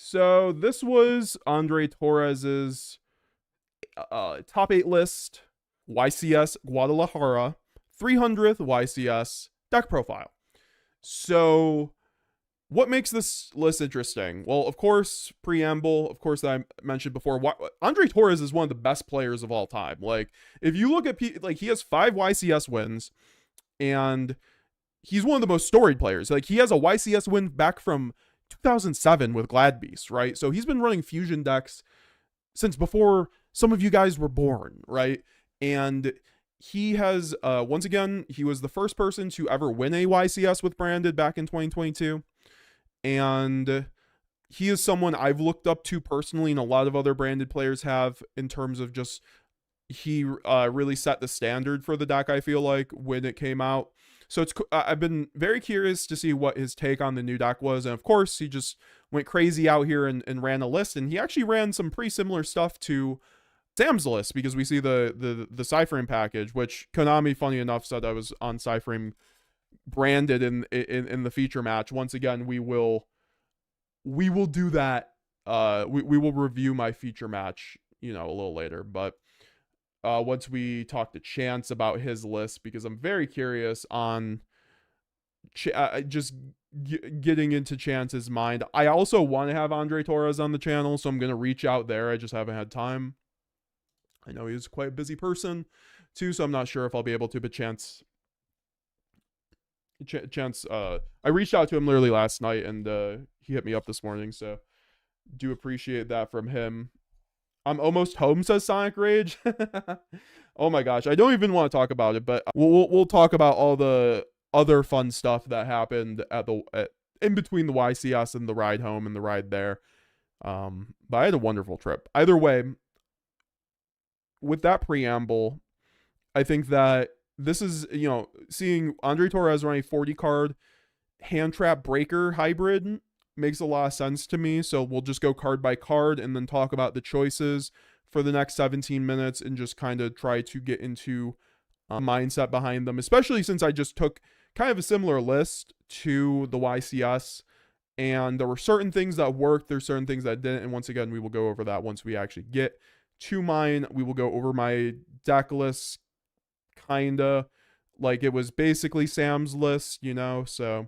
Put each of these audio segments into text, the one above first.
So this was Andre Torres's top 8 list, YCS Guadalajara, 300th YCS deck profile. So what makes this list interesting? Well, of course, preamble, of course, that I mentioned before. Andre Torres is one of the best players of all time. Like, if you look at, like, he has 5 YCS wins, and he's one of the most storied players. Like, he has a YCS win back from 2007 with Gladbeast, right? So he's been running fusion decks since before some of you guys were born, right? And he has, once again, he was the first person to ever win a YCS with Branded back in 2022. And he is someone I've looked up to personally, and a lot of other Branded players have, in terms of just, he really set the standard for the deck, I feel like, when it came out. So I've been very curious to see what his take on the new deck was. And of course, he just went crazy out here and ran a list. And he actually ran some pretty similar stuff to Sam's list, because we see the Cyframe package, which Konami, funny enough, said I was on Cyframe Branded in the feature match. Once again, we will do that. We will review my feature match, a little later. But once we talk to Chance about his list, because I'm very curious on just getting into Chance's mind. I also want to have Andre Torres on the channel, so I'm going to reach out there. I just haven't had time. I know he's quite a busy person too, so I'm not sure if I'll be able to, but Chance, I reached out to him literally last night, and he hit me up this morning, so do appreciate that from him. I'm almost home, says Sonic Rage. Oh my gosh, I don't even want to talk about it, but we'll talk about all the other fun stuff that happened in between the YCS and the ride home and the ride there. But I had a wonderful trip. Either way, with that preamble, I think that this is, seeing Andre Torres run a 40 card hand trap breaker hybrid makes a lot of sense to me. So we'll just go card by card and then talk about the choices for the next 17 minutes and just kind of try to get into mindset behind them, especially since I just took kind of a similar list to the YCS, and there were certain things that worked, there's certain things that didn't, and once again, we will go over that once we actually get to mine. We will go over my deck list, kinda like it was basically Sam's list, so,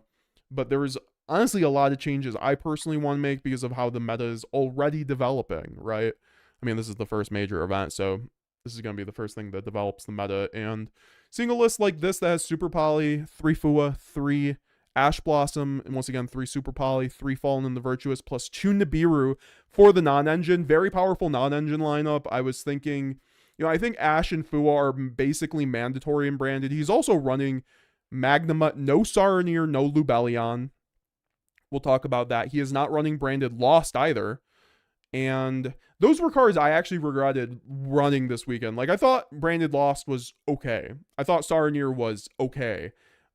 but there was honestly a lot of changes I personally want to make because of how the meta is already developing, right? I mean, this is the first major event, so this is going to be the first thing that develops the meta, and seeing a list like this that has Super Poly, 3 Fua, 3 Ash Blossom, and once again, 3 Super Poly, 3 Fallen in the Virtuous, plus 2 Nibiru for the non-engine. Very powerful non-engine lineup. I was thinking, I think Ash and Fua are basically mandatory in Branded. He's also running Magnamut, no Saronir, no Lubellion. We'll talk about that. He is not running Branded Lost either. And those were cards I actually regretted running this weekend. Like, I thought Branded Lost was okay. I thought Saronir was okay.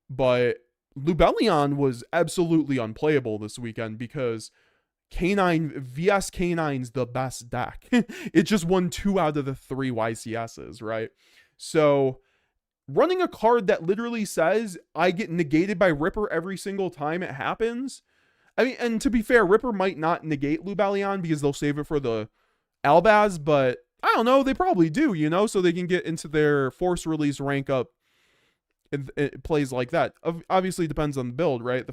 But Lubellion was absolutely unplayable this weekend because VS K9's the best deck. It just won 2 out of the 3 YCSs, right? So running a card that literally says I get negated by Ripper every single time it happens. I mean, and to be fair, Ripper might not negate Lubellion because they'll save it for the Albaz, but I don't know, they probably do, so they can get into their force release rank up. It plays like that. Obviously depends on the build, right?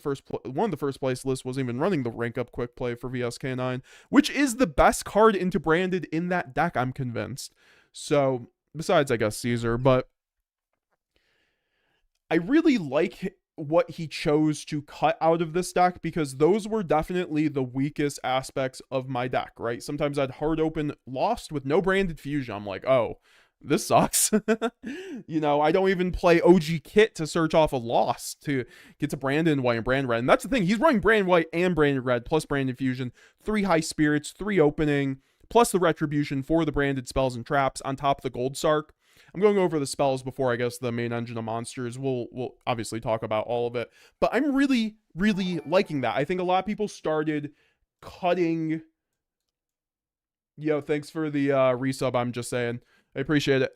One of the first place lists wasn't even running the rank up quick play for VSK9, which is the best card into Branded in that deck, I'm convinced. So, besides, I guess, Caesar, but I really like what he chose to cut out of this deck because those were definitely the weakest aspects of my deck, right? Sometimes I'd hard open Lost with no Branded Fusion. I'm like, oh, this sucks. I don't even play OG Kit to search off a Lost to get to Branded White and Branded Red. And that's the thing. He's running Branded White and Branded Red plus Branded Fusion, 3 High Spirits, 3 Opening, plus the Retribution for the Branded spells and traps on top of the Gold Sark. I'm going over the spells before, I guess, the main engine of monsters. We'll obviously talk about all of it. But I'm really, really liking that. I think a lot of people started cutting... thanks for the resub, I'm just saying. I appreciate it.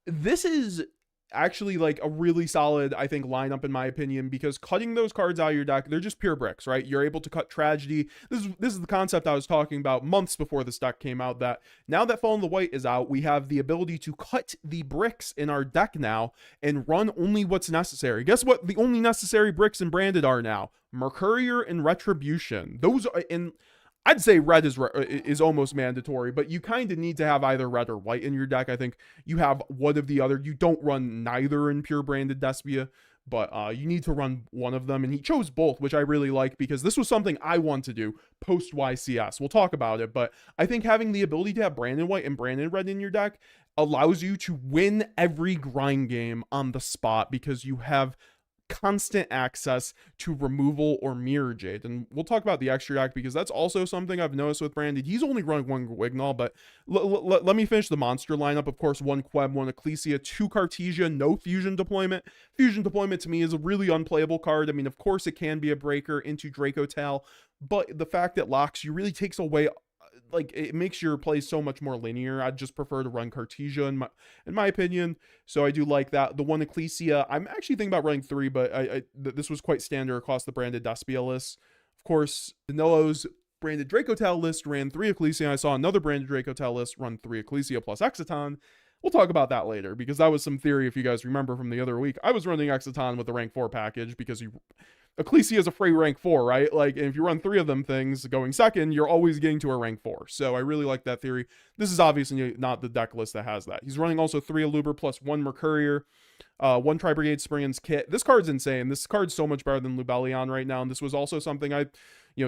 This is actually like a really solid, I think, lineup in my opinion, because cutting those cards out of your deck, they're just pure bricks, right? You're able to cut Tragedy. This is the concept I was talking about months before this deck came out, that now that Fall in the White is out, we have the ability to cut the bricks in our deck now and run only what's necessary. Guess what the only necessary bricks in Branded are now? Mercurier and Retribution. Those are in, I'd say red is almost mandatory, but you kind of need to have either red or white in your deck. I think you have one of the other. You don't run neither in pure Branded Despia, but you need to run one of them. And he chose both, which I really like, because this was something I want to do post YCS. We'll talk about it, but I think having the ability to have Branded White and Branded Red in your deck allows you to win every grind game on the spot, because you have constant access to removal or mirror jade. And we'll talk about the extra deck, because that's also something I've noticed with Branded. He's only running one Wignall, but let me finish the monster lineup. Of course, one Queb, one Ecclesia, two Cartesia, no fusion deployment. Fusion deployment to me is a really unplayable card. I mean, of course it can be a breaker into Draco Tal, but the fact that locks you really takes away, like, it makes your play so much more linear. I'd just prefer to run Cartesia in my opinion. So I do like that. The one Ecclesia, I'm actually thinking about running 3, but this was quite standard across the Branded Despia list. Of course, Danilo's Branded Draco Tal list ran 3 Ecclesia. I saw another Branded Draco Tal list run 3 Ecclesia plus Exciton. We'll talk about that later, because that was some theory, if you guys remember from the other week. I was running Exciton with the rank 4 package, because Ecclesia is a free rank 4, right? Like, if you run 3 of them things going second, you're always getting to a rank 4. So I really like that theory. This is obviously not the deck list that has that. He's running also 3 Aluber plus 1 Mercurier, 1 Tri-Brigade Springen's Kit. This card's insane. This card's so much better than Lubellion right now, and this was also something I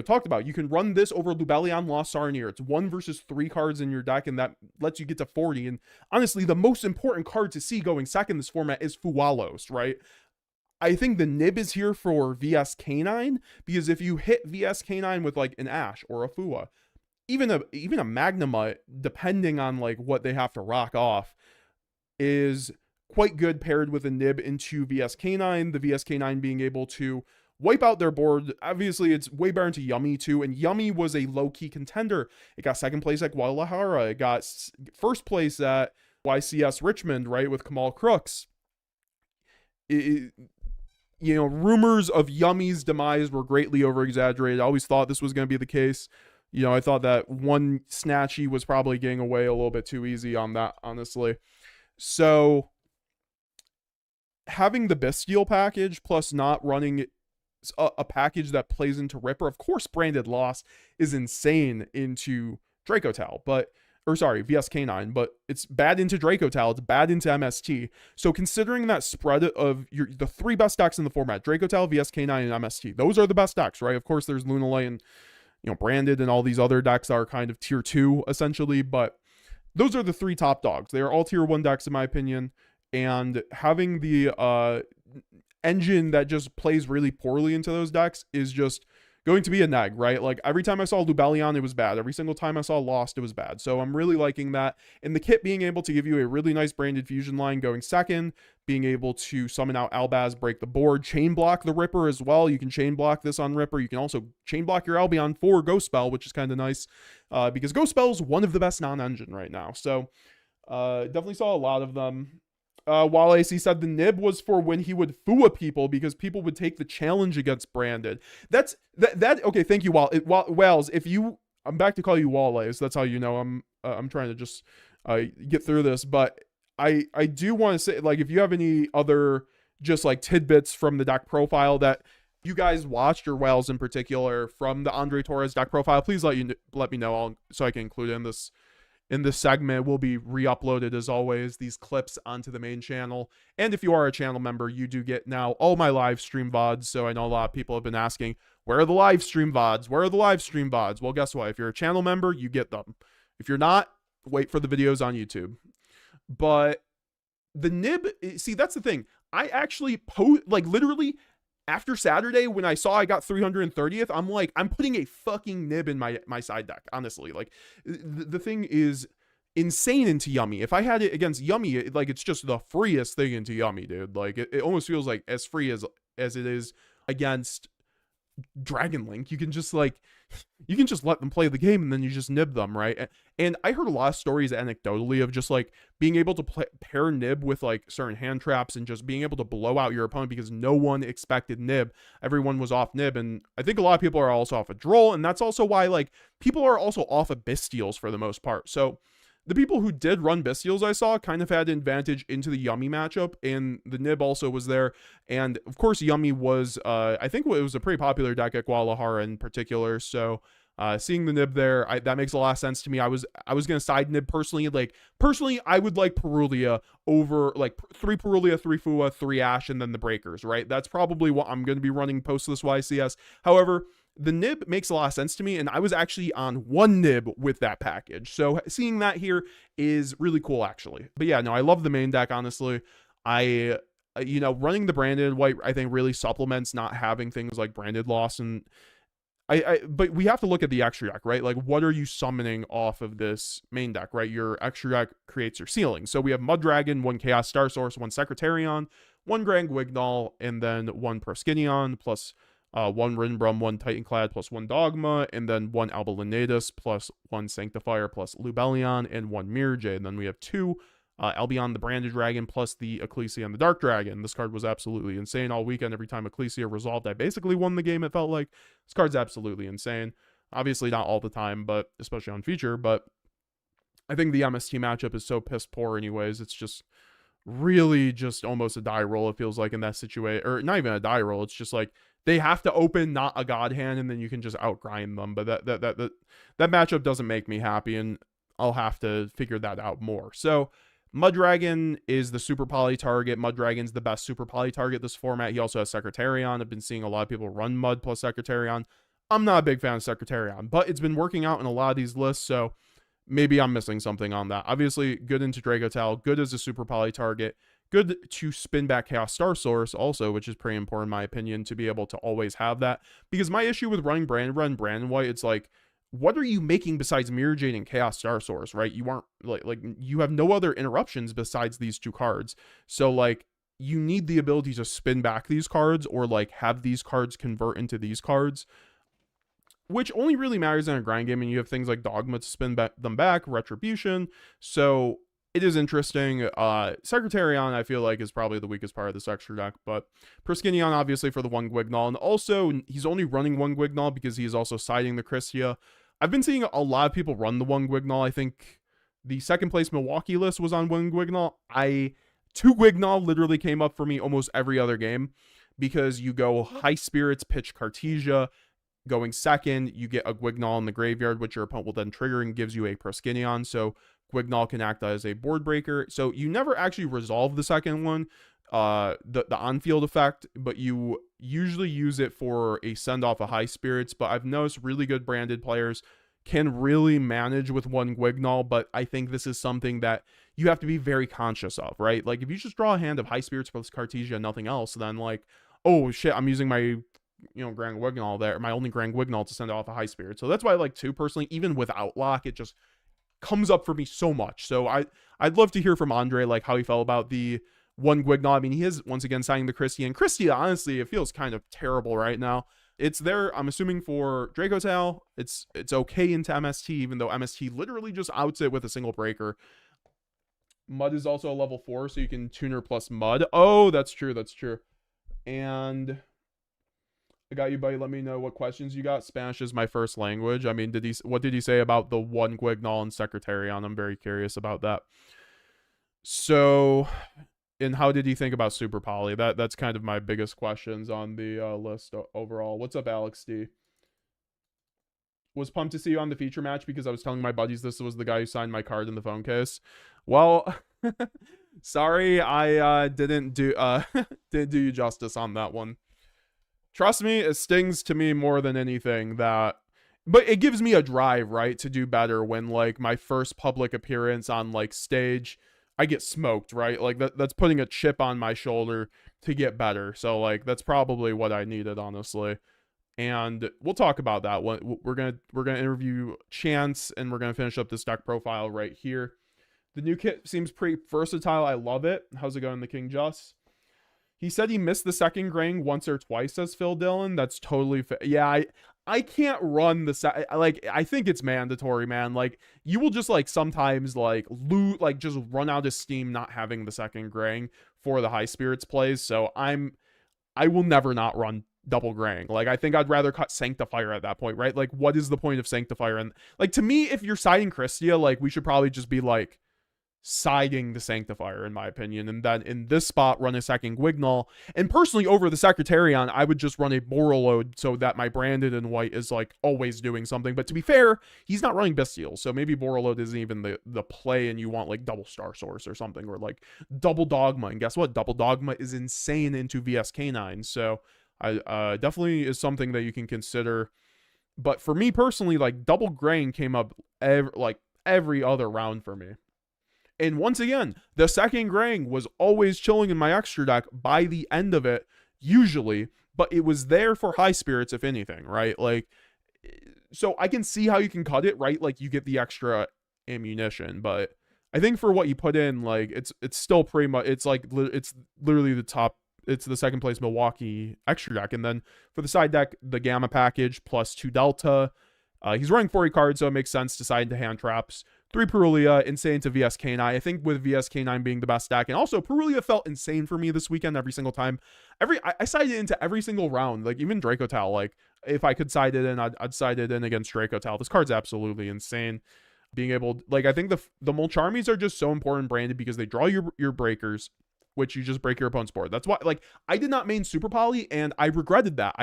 talked about. You can run this over Lubellion Lost Sarnier. It's 1 versus 3 cards in your deck, and that lets you get to 40. And honestly, the most important card to see going second in this format is Fualos, right? I think the nib is here for VS Canine, because if you hit VS Canine with like an Ash or a Fua, even a Magnemite, depending on like what they have to rock off, is quite good paired with a nib into VS Canine. The VS Canine being able to wipe out their board. Obviously, it's way better into Yummy too, and Yummy was a low-key contender. It got second place at Guadalajara. It got first place at YCS Richmond, right, with Kamal Crooks. Rumors of Yummy's demise were greatly over-exaggerated. I always thought this was going to be the case. I thought that one Snatchy was probably getting away a little bit too easy on that, honestly. So, having the Bestial package plus not running a package that plays into Ripper, of course, Branded Loss is insane into Draco Tal, VS Canine, but it's bad into Draco Tal, it's bad into MST. So considering that spread of the 3 best decks in the format, Draco Tal, VS Canine, and MST, those are the best decks, right? Of course, there's Lunalay and Branded and all these other decks that are kind of tier 2 essentially, but those are the 3 top dogs. They are all tier 1 decks in my opinion, and having the engine that just plays really poorly into those decks is just going to be a neg, right? Like, every time I saw Lubellion, it was bad. Every single time I saw Lost, it was bad. So I'm really liking that. And the kit being able to give you a really nice Branded fusion line going second, being able to summon out Albaz, break the board, chain block the Ripper as well. You can chain block this on Ripper. You can also chain block your Albion for Ghost Spell, which is kind of nice, because Ghost Spell is one of the best non-engine right now. So definitely saw a lot of them. While AC said the nib was for when he would Fua people, because people would take the challenge against Branded. That okay, thank you, Wales. I'm back to call you Wale, so that's how you know I'm trying to just get through this. But I do want to say, like, if you have any other just like tidbits from the deck profile that you guys watched, or Wales in particular, from the Andre Torres deck profile, please let me know, so I can include it in this segment. Will be re-uploaded as always, these clips onto the main channel. And if you are a channel member, you do get now all my live stream VODs. So I know a lot of people have been asking, where are the live stream VODs? Where are the live stream VODs? Well, guess what? If you're a channel member, you get them. If you're not, wait for the videos on YouTube. But the nib, see, that's the thing. I actually literally after Saturday, when I saw I got 330th, I'm like, I'm putting a fucking nib in my side deck, honestly. Like, the thing is insane into Yummy. If I had it against Yummy, it's just the freest thing into Yummy, dude. Like, it almost feels like as free as it is against Dragon Link. You can just like you can just let them play the game and then you just nib them, right? And I heard a lot of stories anecdotally of just like being able to pair nib with like certain hand traps and just being able to blow out your opponent because no one expected nib. Everyone was off nib, and I think a lot of people are also off a droll, and that's also why like people are also off of Bystials for the most part. So the people who did run Bystials I saw kind of had an advantage into the Yummy matchup, and the nib also was there. And of course, Yummy was, I think it was a pretty popular deck at Guadalajara in particular. So seeing the nib there, that makes a lot of sense to me. I was gonna side nib personally. Like personally, I would like Perulia over like 3 Perulia, 3 Fua, 3 Ash, and then the Breakers. Right? That's probably what I'm gonna be running post this YCS. However, the nib makes a lot of sense to me, and I was actually on 1 nib with that package. So seeing that here is really cool, actually. But yeah, no, I love the main deck, honestly. Running the branded white, I think, really supplements not having things like branded loss. And but we have to look at the extra deck, right? Like, what are you summoning off of this main deck, right? Your extra deck creates your ceiling. So we have Mud Dragon, 1 Chaos Star Source, 1 Secretarion, 1 Grand Guignol, and then 1 Proskinion, plus 1 Rinbrum, 1 Titanclad, plus 1 Dogma, and then 1 Albalinatus, plus 1 Sanctifier, plus Lubellion, and 1 Mirage. And then we have 2 Albion the Branded Dragon, plus the Ecclesia and the Dark Dragon. This card was absolutely insane all weekend. Every time Ecclesia resolved, I basically won the game, it felt like. This card's absolutely insane. Obviously not all the time, but especially on feature, but I think the MST matchup is so piss poor anyways. It's just really just almost a die roll, it feels like, in that situation. Or not even a die roll, it's just like they have to open not a god hand, and then you can just outgrind them. But that matchup doesn't make me happy, and I'll have to figure that out more. So Mud Dragon is the super poly target. Mud Dragon's the best super poly target this format. He also has Secretarion. I've been seeing a lot of people run Mud plus Secretarion. I'm not a big fan of Secretarion, but it's been working out in a lot of these lists, so maybe I'm missing something on that. Obviously, good into Dragotal, good as a super poly target, good to spin back Chaos Star Source also, which is pretty important in my opinion, to be able to always have that. Because my issue with running Brandon White, it's like, what are you making besides Mirror Jade and Chaos Star Source, right? You aren't like you have no other interruptions besides these 2 cards. So like you need the ability to spin back these cards, or like have these cards convert into these cards, which only really matters in a grind game, and you have things like Dogma to spin them back, Retribution. So it is interesting. Secretarion, I feel like, is probably the weakest part of this extra deck, but Proskinion, obviously, for the 1 Guignol, and also he's only running 1 Guignol because he's also siding the Christia. I've been seeing a lot of people run the 1 Guignol. I think the second place Milwaukee list was on 1 Guignol. 2 Guignol literally came up for me almost every other game, because you go High Spirits, pitch Cartesia. Going second, you get a Guignol in the graveyard, which your opponent will then trigger and gives you a Proskinion. So Guignol can act as a board breaker. So you never actually resolve the second one, the on-field effect, but you usually use it for a send-off of High Spirits. But I've noticed really good branded players can really manage with 1 Guignol, but I think this is something that you have to be very conscious of, right? Like, if you just draw a hand of High Spirits plus Cartesia and nothing else, then like, oh shit, I'm using my Grand Guignol there, my only Grand Guignol to send off a High Spirit. So that's why I like 2 personally. Even without lock, it just comes up for me so much. So I'd love to hear from Andre, like, how he felt about the 1 Guignol. I mean, he is once again signing the Christie, and Christie, honestly, it feels kind of terrible right now. It's there, I'm assuming, for Dracotal. It's okay into MST, even though MST literally just outs it with a single breaker. Mud is also a level 4, so you can tuner plus Mud. Oh, that's true. And I got you, buddy. Let me know what questions you got. Spanish is my first language. I mean, what did he say about the 1 Guignol and Secretarion? I'm very curious about that. So, and how did he think about Super Poly? That's kind of my biggest questions on the list overall. What's up, Alex D? Was pumped to see you on the feature match because I was telling my buddies this was the guy who signed my card in the phone case. Well, sorry, I didn't do you justice on that one. Trust me, it stings to me more than anything that, but it gives me a drive, right, to do better when, like, my first public appearance on, like, stage, I get smoked, right? Like, that's putting a chip on my shoulder to get better. So, like, that's probably what I needed, honestly. And we'll talk about that. We're gonna interview Chance, and we're gonna finish up this deck profile right here. The new kit seems pretty versatile. I love it. How's it going, the King Just? He said he missed the second graying once or twice, says Phil Dillon. That's totally yeah, I can't run the like, I think it's mandatory, man. Like, you will just like sometimes like loot, like just run out of steam not having the second graying for the high spirits plays. So I will never not run double graying. Like, I think I'd rather cut Sanctifier at that point, right? Like, what is the point of Sanctifier? And like, to me, if you're siding Christia, like, we should probably just be like siding the Sanctifier, in my opinion. And then in this spot, run a second Gwignall. And personally, over the Secretarion, I would just run a Borreload so that my Branded in white is like always doing something. But to be fair, he's not running Bestial, so maybe Borreload isn't even the play, and you want like double Star Source or something, or like double Dogma. And guess what? Double Dogma is insane into VSK9. So I definitely is something that you can consider. But for me personally, like, double graying came up every other round for me. And once again, the second graying was always chilling in my extra deck by the end of it, usually, but it was there for high spirits, if anything, right? Like, so I can see how you can cut it, right? Like, you get the extra ammunition, but I think for what you put in, like, it's still pretty much, it's literally the top, it's the second place Milwaukee extra deck. And then for the side deck, the Gamma package plus 2 Delta. He's running 40 cards, so it makes sense to side into hand traps. 3 Perulia, insane to VSK9. I think with VSK9 being the best deck, and also Perulia felt insane for me this weekend every single time. I sided into every single round, like even Dracotal. Like, if I could side it in, I'd side it in against Dracotal. This card's absolutely insane. Being able, like, I think the Mulcharmies are just so important branded because they draw your breakers, which you just break your opponent's board. That's why, like, I did not main Super Poly, and I regretted that.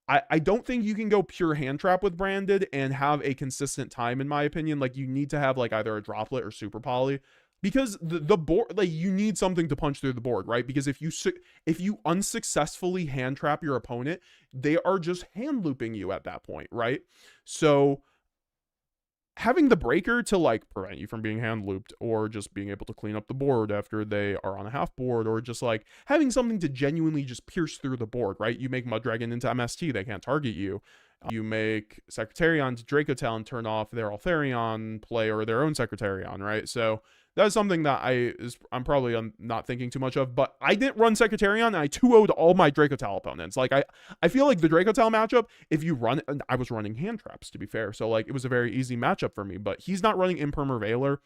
I don't think you can go pure hand trap with branded and have a consistent time, in my opinion. Like, you need to have like either a droplet or super poly, because the board, like, you need something to punch through the board, right? Because if you unsuccessfully hand trap your opponent, they are just hand looping you at that point, right? So having the breaker to like prevent you from being hand looped, or just being able to clean up the board after they are on a half board, or just like having something to genuinely just pierce through the board, right? You make Muddragon into MST, they can't target you. You make Secretarion to Dracotal and turn off their Altharion play or their own Secretarion, right? So that is something that I'm probably not thinking too much of. But I didn't run Secretarion, and I 2-0'd all my Dracotal opponents. Like, I feel like the Dracotal matchup, if you run, and I was running hand traps, to be fair, so like it was a very easy matchup for me. But he's not running Impermer Veiler.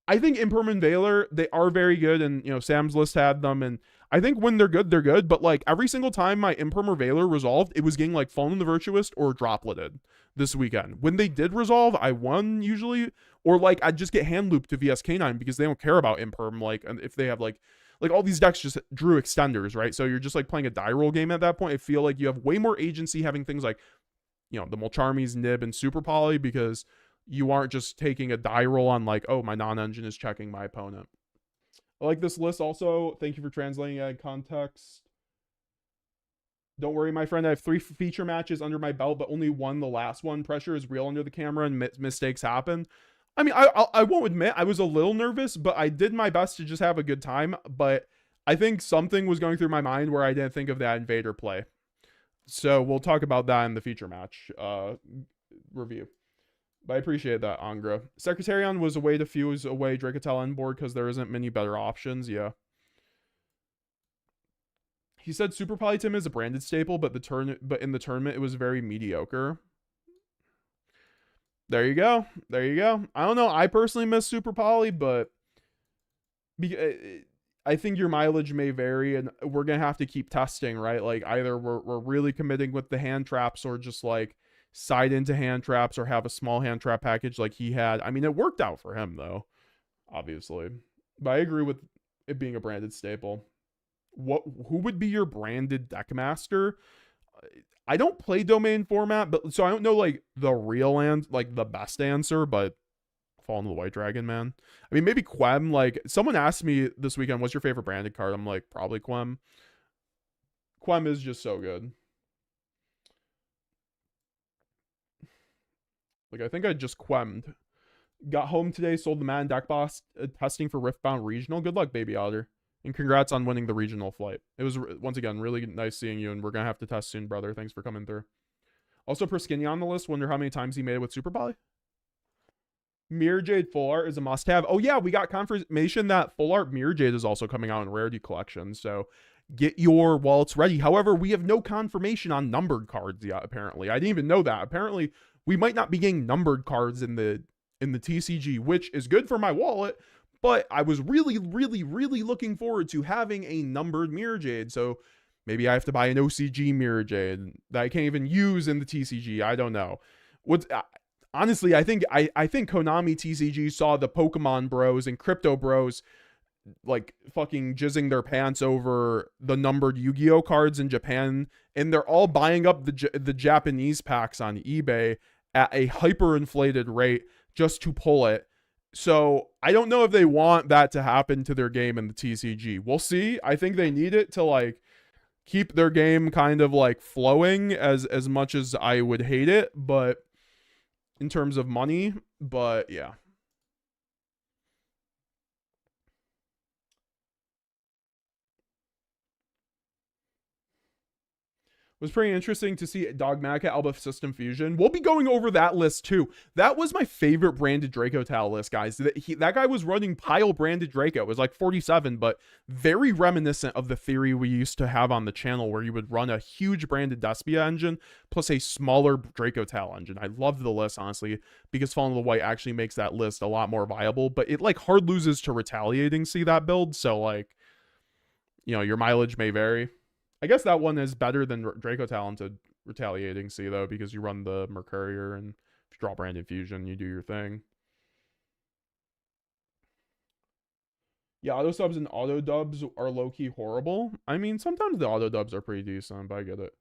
I think Imperman Veiler, they are very good, and, you know, Sam's list had them, and I think when they're good, but like every single time my Impermer Veiler resolved, it was getting like Fallen the Virtuist or Dropleted this weekend. When they did resolve, I won usually, or like I'd just get hand looped to VSK9 because they don't care about Imperm, like, and if they have like all these decks just drew extenders, right? So you're just like playing a die roll game at that point. I feel like you have way more agency having things like, you know, the Mulcharmies, Nib, and Super Poly, because you aren't just taking a die roll on like, oh, my non-engine is checking my opponent. I like this list also. Thank you for translating add context. Don't worry, my friend. I have 3 feature matches under my belt, but only won the last one. Pressure is real under the camera, and mistakes happen. I mean, I won't admit I was a little nervous, but I did my best to just have a good time. But I think something was going through my mind where I didn't think of that Invader play. So we'll talk about that in the feature match review. But I appreciate that, Angra. Secretarion was a way to fuse away Dracotal on board because there isn't many better options. Yeah. He said Super Polytim is a branded staple, but in the tournament it was very mediocre. There you go. There you go. I don't know. I personally miss Super Poly, but I think your mileage may vary, and we're gonna have to keep testing, right? Like, either we're really committing with the hand traps, or just like side into hand traps, or have a small hand trap package like he had. I mean, it worked out for him though, obviously. But I agree with it being a branded staple. Who would be your branded deck master? I don't play domain format, but so I don't know like the real like the best answer, but Fallen to the White Dragon, man. I mean, maybe Quem. Like, someone asked me this weekend, what's your favorite branded card? I'm like, probably Quem. Quem is just so good. Like, I think I just Quemmed. Got home today, sold the Madden deck box, testing for Riftbound Regional. Good luck, Baby Otter. And congrats on winning the regional flight. It was, once again, really nice seeing you, and we're going to have to test soon, brother. Thanks for coming through. Also, Priscinia on the list. Wonder how many times he made it with Super Poly. Mirror Jade Full Art is a must-have. Oh, yeah, we got confirmation that Full Art Mirror Jade is also coming out in Rarity Collection. So, get your wallets ready. However, we have no confirmation on numbered cards yet, apparently. I didn't even know that. Apparently, we might not be getting numbered cards in the TCG, which is good for my wallet, but I was really, really, really looking forward to having a numbered Mirror Jade. So maybe I have to buy an OCG Mirror Jade that I can't even use in the TCG. I don't know. What's honestly, I think Konami TCG saw the Pokemon Bros and Crypto Bros like fucking jizzing their pants over the numbered Yu-Gi-Oh cards in Japan, and they're all buying up the Japanese packs on eBay at a hyperinflated rate just to pull it. So I don't know if they want that to happen to their game in the TCG. We'll see. I think they need it to like keep their game kind of like flowing as much as I would hate it, but in terms of money, but yeah. Was pretty interesting to see Dogmatica Alba System Fusion. We'll be going over that list too. That was my favorite branded Draco Tal list, guys. That guy was running pile branded Draco. It was like 47, but very reminiscent of the theory we used to have on the channel where you would run a huge branded Despia engine plus a smaller Draco Tal engine. I love the list, honestly, because Fallen to the White actually makes that list a lot more viable, but it like hard loses to Retaliating See that build, so like, you know, your mileage may vary. I guess that one is better than Draco Talented Retaliating See, though, because you run the Mercurier, and if you draw Branded Fusion, you do your thing. Yeah, auto subs and auto dubs are low-key horrible. I mean, sometimes the auto dubs are pretty decent, but I get it.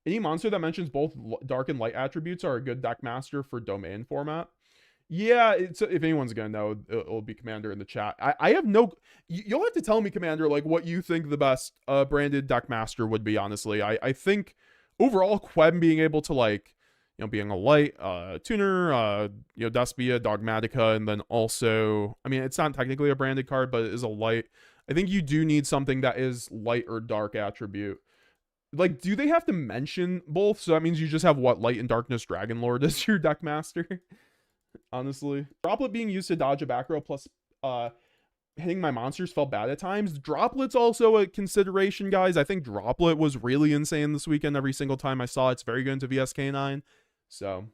Any monster that mentions both dark and light attributes are a good deck master for domain format. Yeah, it's, if anyone's gonna know, it'll be Commander in the chat. I have no. You'll have to tell me, Commander, like what you think the best branded deck master would be. Honestly, I think overall Quem being able to like, you know, being a light tuner, you know, Despia, Dogmatica, and then also, I mean, it's not technically a branded card, but it is a light. I think you do need something that is light or dark attribute. Like, do they have to mention both? So that means you just have what, Light and Darkness Dragonlord as your deck master? Honestly, Droplet being used to dodge a back row plus hitting my monsters felt bad at times. Droplet's also a consideration, guys. I think Droplet was really insane this weekend every single time I saw it. It's very good into VSK9. So